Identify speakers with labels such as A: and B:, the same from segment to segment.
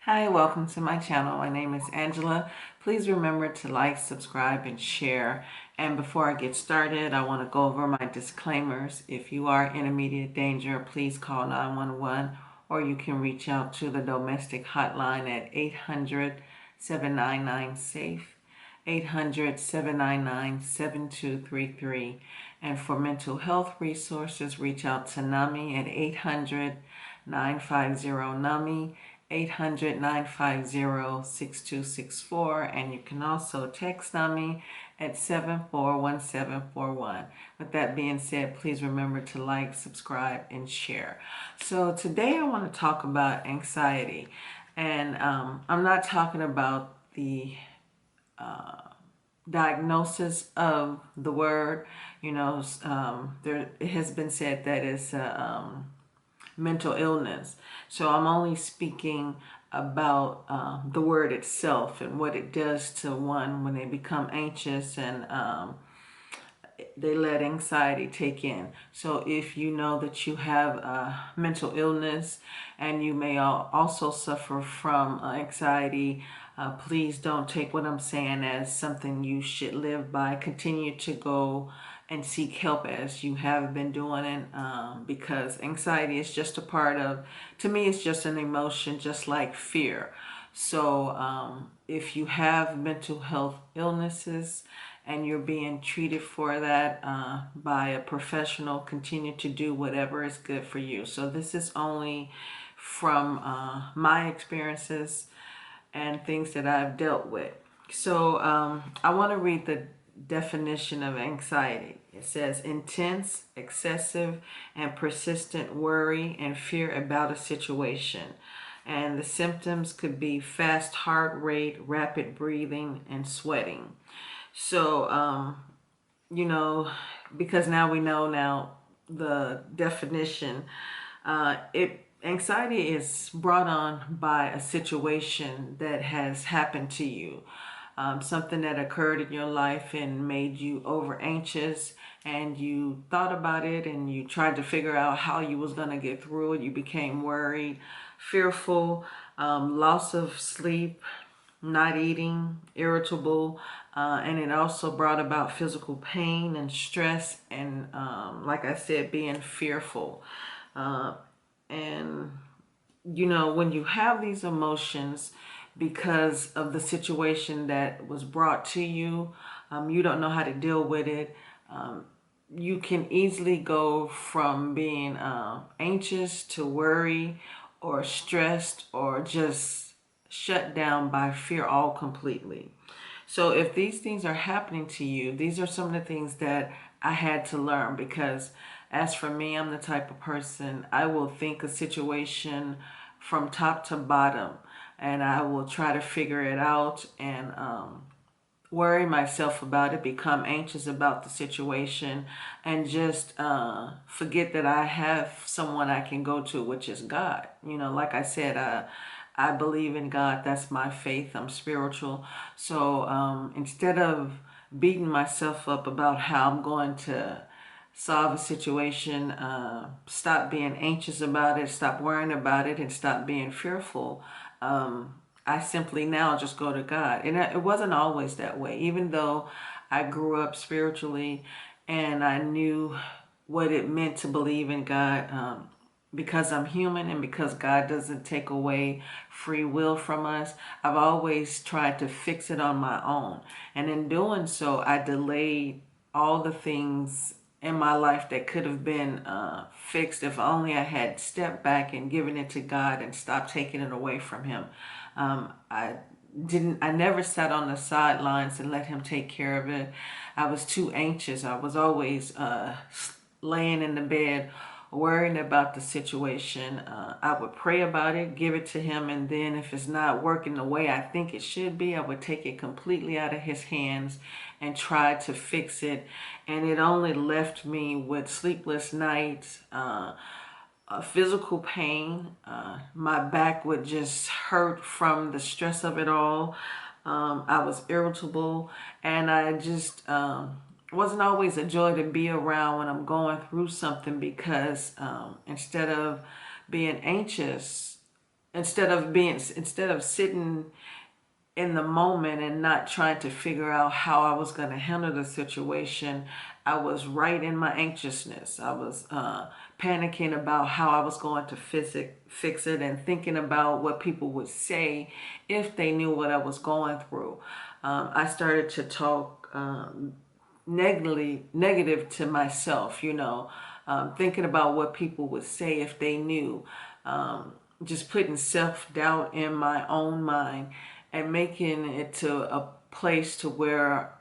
A: Hi, welcome to my channel. My name is Angela. Please remember to like, subscribe, and share. And before I get started, I want to go over my disclaimers. If you are in immediate danger, please call 911, or you can reach out to the domestic hotline at 800-799-SAFE, 800-799-7233. And for mental health resources, reach out to NAMI at 800-950-NAMI, 800-950-6264, and you can also text NAMI at 741741. With that being said, please remember to like, subscribe, and share. So today I want to talk about anxiety, and I'm not talking about the diagnosis of the word. There it has been said that it's mental illness. So I'm only speaking about the word itself and what it does to one when they become anxious and they let anxiety take in. So if you know that you have mental illness and you may also suffer from anxiety, please don't take what I'm saying as something you should live by. Continue to go and seek help as you have been doing it, because anxiety is just a part of, to me, it's just an emotion, just like fear. So if you have mental health illnesses and you're being treated for that by a professional, continue to do whatever is good for you. So this is only from my experiences and things that I've dealt with. So I want to read the definition of anxiety. It says intense, excessive, and persistent worry and fear about a situation. And the symptoms could be fast heart rate, rapid breathing, and sweating. So, because now we know now the definition, anxiety is brought on by a situation that has happened to you. Something that occurred in your life and made you over anxious, and you thought about it and you tried to figure out how you was going to get through it. You became worried, fearful, loss of sleep, not eating, irritable, and it also brought about physical pain and stress and, like I said, being fearful. And when you have these emotions because of the situation that was brought to you, you don't know how to deal with it. You can easily go from being anxious to worry or stressed or just shut down by fear all completely. So if these things are happening to you, these are some of the things that I had to learn, because as for me, I'm the type of person, I will think a situation from top to bottom and I will try to figure it out and worry myself about it, become anxious about the situation, and just forget that I have someone I can go to, which is God. Like I said, I believe in God. That's my faith. I'm spiritual. So instead of beating myself up about how I'm going to solve a situation, stop being anxious about it, stop worrying about it, and stop being fearful. I simply now just go to God. And it wasn't always that way. Even though I grew up spiritually and I knew what it meant to believe in God, because I'm human and because God doesn't take away free will from us, I've always tried to fix it on my own. And in doing so, I delayed all the things in my life that could have been fixed if only I had stepped back and given it to God and stopped taking it away from Him. I never sat on the sidelines and let Him take care of it. I was too anxious. I was always laying in the bed worrying about the situation. I would pray about it, give it to Him, and then if it's not working the way I think it should be, I would take it completely out of His hands and try to fix it. And it only left me with sleepless nights, physical pain. My back would just hurt from the stress of it all. I was irritable, and I just wasn't always a joy to be around when I'm going through something, because instead of being anxious instead of sitting in the moment and not trying to figure out how I was going to handle the situation, I was right in my anxiousness. I was panicking about how I was going to fix it, and thinking about what people would say if they knew what I was going through. I started to talk negative to myself, thinking about what people would say if they knew. Just putting self-doubt in my own mind and making it to a place to where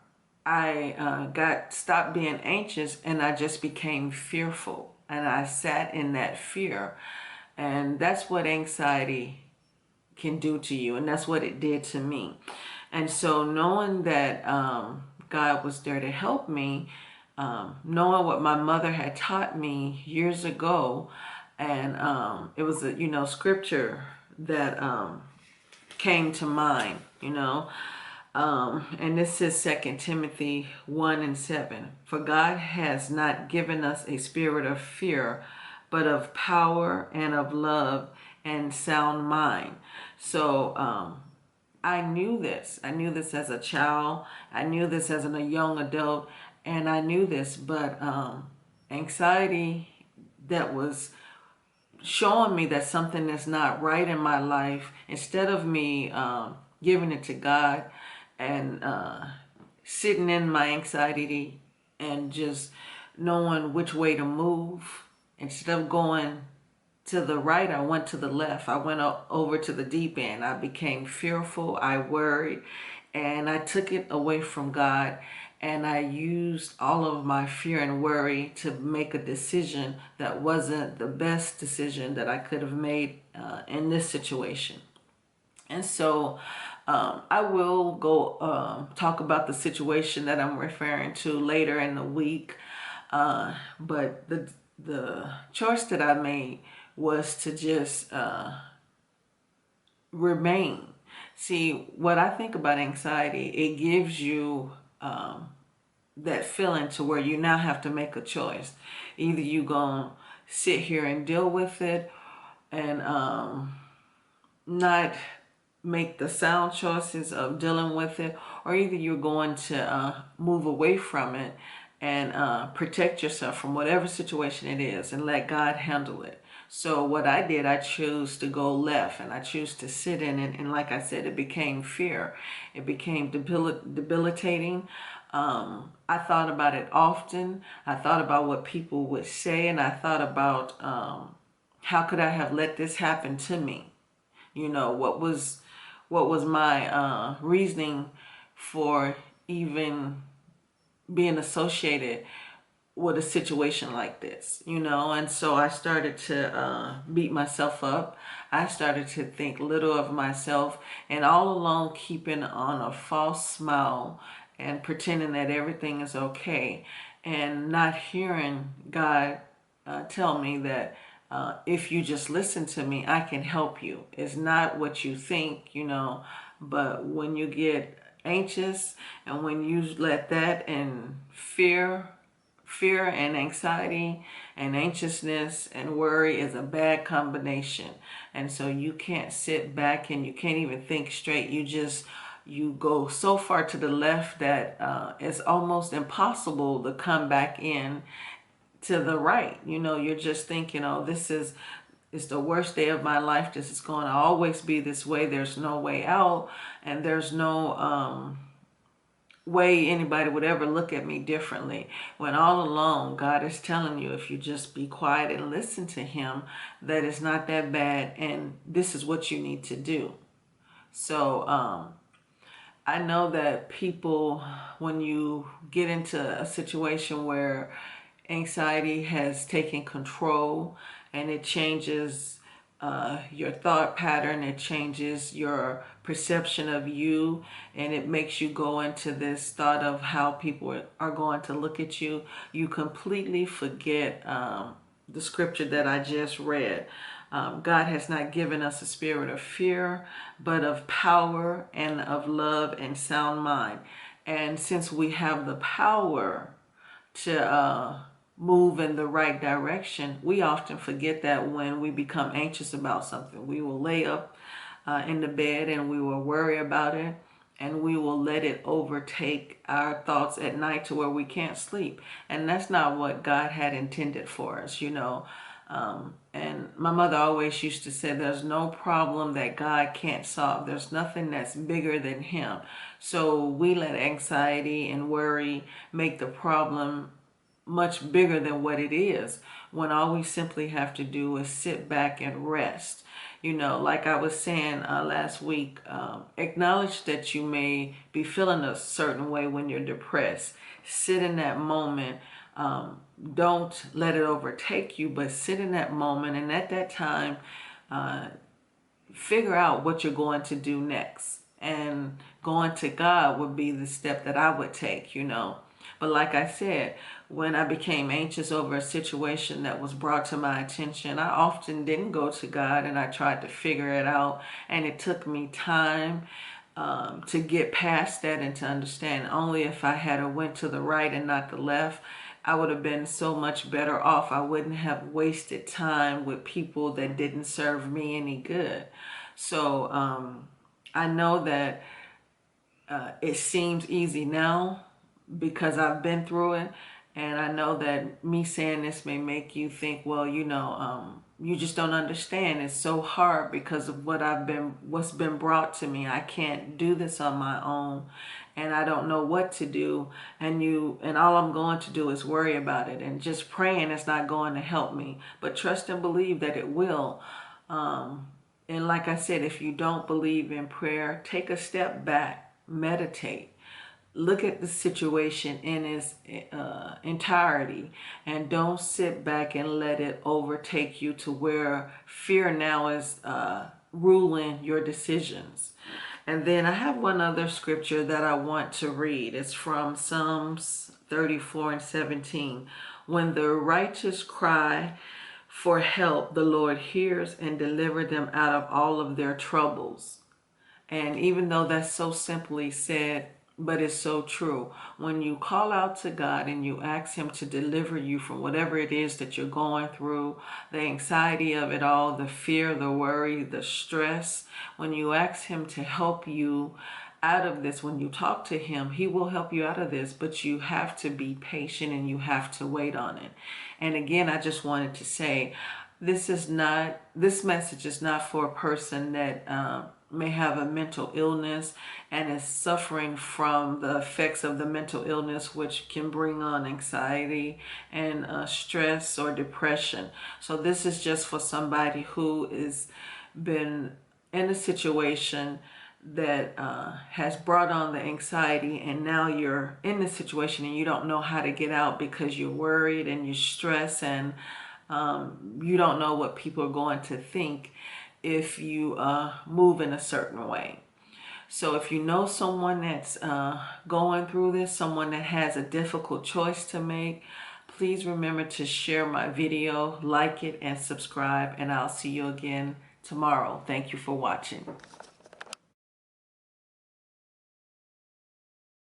A: I stopped being anxious, and I just became fearful, and I sat in that fear. And that's what anxiety can do to you, and that's what it did to me. And so knowing that God was there to help me, knowing what my mother had taught me years ago, and it was a scripture that came to mind, and this is 2 Timothy 1:7. For God has not given us a spirit of fear, but of power and of love and sound mind. So I knew this. I knew this as a child. I knew this as a young adult, and I knew this. But anxiety that was showing me that something is not right in my life, instead of me giving it to God and sitting in my anxiety and just knowing which way to move, instead of going to the right, I went to the left. I went over to the deep end. I became fearful. I worried, and I took it away from God. And I used all of my fear and worry to make a decision that wasn't the best decision that I could have made in this situation. And so I will go talk about the situation that I'm referring to later in the week. But the choice that I made was to just remain. See, what I think about anxiety, it gives you that feeling to where you now have to make a choice. Either you gonna sit here and deal with it and not make the sound choices of dealing with it, or either you're going to move away from it and protect yourself from whatever situation it is and let God handle it. So what I did, I chose to go left, and I chose to sit in it. And like I said, it became fear. It became debilitating. I thought about it often. I thought about what people would say, and I thought about how could I have let this happen to me? What was my reasoning for even being associated with a situation like this, and so I started to beat myself up. I started to think little of myself, and all along keeping on a false smile and pretending that everything is okay, and not hearing God tell me that if you just listen to me, I can help you. It's not what you think, but when you get anxious and when you let that and fear and anxiety and anxiousness and worry is a bad combination. And so you can't sit back and you can't even think straight. You go so far to the left that it's almost impossible to come back in to the right. You're just thinking, oh, it's the worst day of my life. This is going to always be this way. There's no way out, and there's no way anybody would ever look at me differently, when all along God is telling you, if you just be quiet and listen to him, that it's not that bad, and this is what you need to do. So I know that people, when you get into a situation where anxiety has taken control and it changes your thought pattern, it changes your perception of you, and it makes you go into this thought of how people are going to look at you, you completely forget the scripture that I just read. God has not given us a spirit of fear, but of power and of love and sound mind. And since we have the power to move in the right direction. We often forget that when we become anxious about something. We will lay up in the bed and we will worry about it, and we will let it overtake our thoughts at night to where we can't sleep. And that's not what God had intended for us, you know. And my mother always used to say, there's no problem that God can't solve. There's nothing that's bigger than him. So we let anxiety and worry make the problem much bigger than what it is, when all we simply have to do is sit back and rest. You know, like I was saying last week, acknowledge that you may be feeling a certain way when you're depressed. Sit in that moment. Don't let it overtake you, but sit in that moment, and at that time, figure out what you're going to do next. And going to God would be the step that I would take, you know. But like I said, when I became anxious over a situation that was brought to my attention, I often didn't go to God, and I tried to figure it out. And it took me time to get past that and to understand only if I had went to the right and not the left, I would have been so much better off. I wouldn't have wasted time with people that didn't serve me any good. So I know that it seems easy now because I've been through it. And I know that me saying this may make you think, well, you know, you just don't understand. It's so hard because of what's been brought to me. I can't do this on my own, and I don't know what to do. And all I'm going to do is worry about it. And just praying is not going to help me. But trust and believe that it will. And like I said, if you don't believe in prayer, take a step back, meditate. Look at the situation in its entirety, and don't sit back and let it overtake you to where fear now is ruling your decisions. And then I have one other scripture that I want to read. It's from Psalms 34:17. When the righteous cry for help, the Lord hears and delivers them out of all of their troubles. And even though that's so simply said, but it's so true. When you call out to God and you ask him to deliver you from whatever it is that you're going through, the anxiety of it all, the fear, the worry, the stress, when you ask him to help you out of this, when you talk to him, he will help you out of this, but you have to be patient and you have to wait on it. And again, I just wanted to say, this message is not for a person that may have a mental illness and is suffering from the effects of the mental illness, which can bring on anxiety and stress or depression. So this is just for somebody who has been in a situation that has brought on the anxiety, and now you're in this situation and you don't know how to get out because you're worried and you're stressed, and you don't know what people are going to think if you move in a certain way. So if you know someone that's going through this, someone that has a difficult choice to make, please remember to share my video, like it, and subscribe, and I'll see you again tomorrow. Thank you for watching.